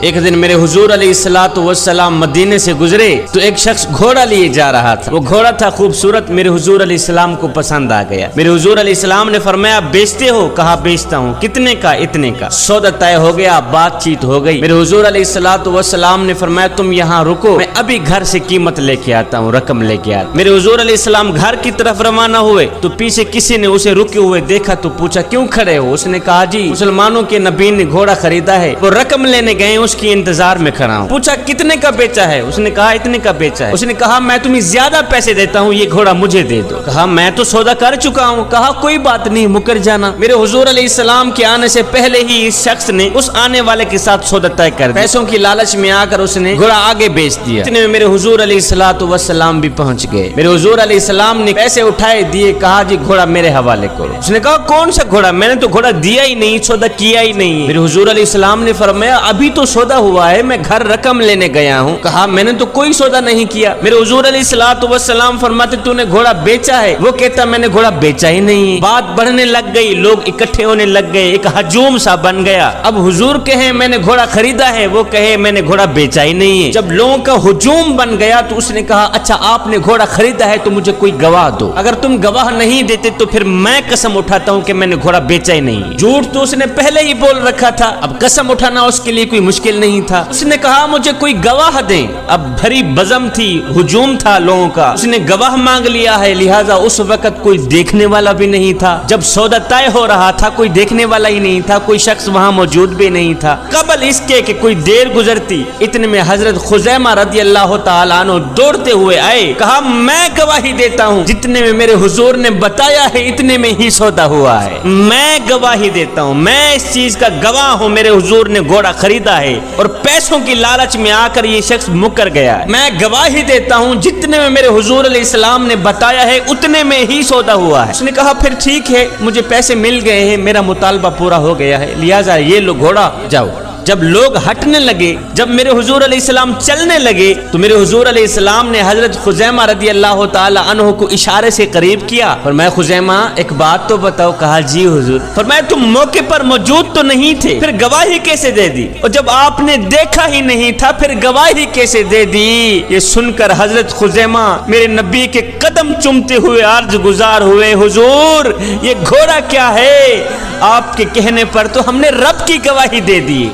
ایک دن میرے حضور علیہ الصلوۃ والسلام مدینے سے گزرے تو ایک شخص گھوڑا لیے جا رہا تھا. وہ گھوڑا تھا خوبصورت, میرے حضور علیہ السلام کو پسند آ گیا. میرے حضور علیہ السلام نے فرمایا بیچتے ہو؟ کہا بیچتا ہوں. کتنے کا؟ اتنے کا. سودا طے ہو گیا, بات چیت ہو گئی. میرے حضور علیہ الصلوۃ والسلام نے فرمایا تم یہاں رکو, میں ابھی گھر سے قیمت لے کے آتا ہوں, رقم لے کے آتا. میرے حضور علیہ السلام گھر کی طرف روانہ ہوئے تو پیچھے کسی نے اسے رکے ہوئے دیکھا تو پوچھا کیوں کھڑے ہو؟ اس نے کہا جی مسلمانوں کے نبی نے گھوڑا خریدا ہے, وہ رقم لینے گئے, اس کی انتظار میں کھڑا ہوں. پوچھا کتنے کا بیچا ہے؟ اس نے کہا اتنے کا بیچا ہے. اس نے کہا میں تمہیں زیادہ پیسے دیتا ہوں, یہ گھوڑا مجھے دے دو. کہا میں تو سودا کر چکا ہوں. کہا کوئی بات نہیں, مکر جانا. میرے حضور علیہ السلام کے آنے سے پہلے ہی اس شخص نے اس آنے والے کے ساتھ سودا طے کر دیا. پیسوں کی لالچ میں آ کر اس نے گھوڑا آگے بیچ دیا. اتنے میں میرے حضور علیہ الصلوۃ والسلام بھی پہنچ گئے. میرے حضور علیہ السلام نے پیسے اٹھائے دیے, کہا جی گھوڑا میرے حوالے کرو. اس نے کہا کون سا گھوڑا؟ میں نے تو گھوڑا دیا ہی نہیں, سودا کیا ہی نہیں. میرے حضور علیہ السلام نے فرمایا ابھی تو سودا ہوا ہے, میں گھر رقم لینے گیا ہوں. کہا میں نے تو کوئی سودا نہیں کیا. میرے حضور علیہ الصلوۃ والسلام فرماتے تو نے گھوڑا بیچا ہے؟ وہ کہتا میں نے گھوڑا بیچا ہی نہیں. بات بڑھنے لگ گئی, لوگ اکٹھے ہونے لگ گئے, ایک ہجوم سا بن گیا. اب حضور کہے میں نے گھوڑا خریدا ہے, وہ کہے میں نے گھوڑا بیچا ہی نہیں ہے. جب لوگوں کا ہجوم بن گیا تو اس نے کہا اچھا آپ نے گھوڑا خریدا ہے تو مجھے کوئی گواہ دو. اگر تم گواہ نہیں دیتے تو پھر میں قسم اٹھاتا ہوں کہ میں نے گھوڑا بیچا ہی نہیں. جھوٹ تو اس نے پہلے ہی بول رکھا تھا, اب قسم اٹھانا اس کے لیے کوئی مشکل نہیں تھا. اس نے کہا مجھے کوئی گواہ دیں. اب بھری بزم تھی, ہجوم تھا لوگوں کا. اس نے گواہ مانگ لیا ہے, لہذا اس وقت کوئی دیکھنے والا بھی نہیں تھا. جب سودا طے ہو رہا تھا کوئی دیکھنے والا ہی نہیں تھا, کوئی شخص وہاں موجود بھی نہیں تھا. قبل اس کے کہ کوئی دیر گزرتی اتنے میں حضرت خزیمہ رضی اللہ تعالیٰ عنہ دوڑتے ہوئے آئے. کہا میں گواہی دیتا ہوں, جتنے میں میرے حضور نے بتایا ہے اتنے میں ہی سودا ہوا ہے. میں گواہی دیتا ہوں, میں اس چیز کا گواہ ہوں, میرے حضور نے گھوڑا خریدا ہے اور پیسوں کی لالچ میں آ کر یہ شخص مکر گیا ہے. میں گواہی دیتا ہوں جتنے میں میرے حضور علیہ السلام نے بتایا ہے اتنے میں ہی سودا ہوا ہے. اس نے کہا پھر ٹھیک ہے, مجھے پیسے مل گئے ہیں, میرا مطالبہ پورا ہو گیا ہے, لہذا یہ لو گھوڑا جاؤ. جب لوگ ہٹنے لگے, جب میرے حضور علیہ السلام چلنے لگے تو میرے حضور علیہ السلام نے حضرت خزیمہ رضی اللہ تعالی عنہ کو اشارے سے قریب کیا. فرمایا خزیمہ ایک بات تو بتاؤ. کہا جی حضور. فرمایا تم موقع پر موجود تو نہیں تھے, پھر گواہی کیسے دے دی؟ اور جب آپ نے دیکھا ہی نہیں تھا پھر گواہی کیسے دے دی؟ یہ سن کر حضرت خزیمہ میرے نبی کے قدم چومتے ہوئے عرض گزار ہوئے حضور یہ گھوڑا کیا ہے؟ آپ کے کہنے پر تو ہم نے رب کی گواہی دے دی.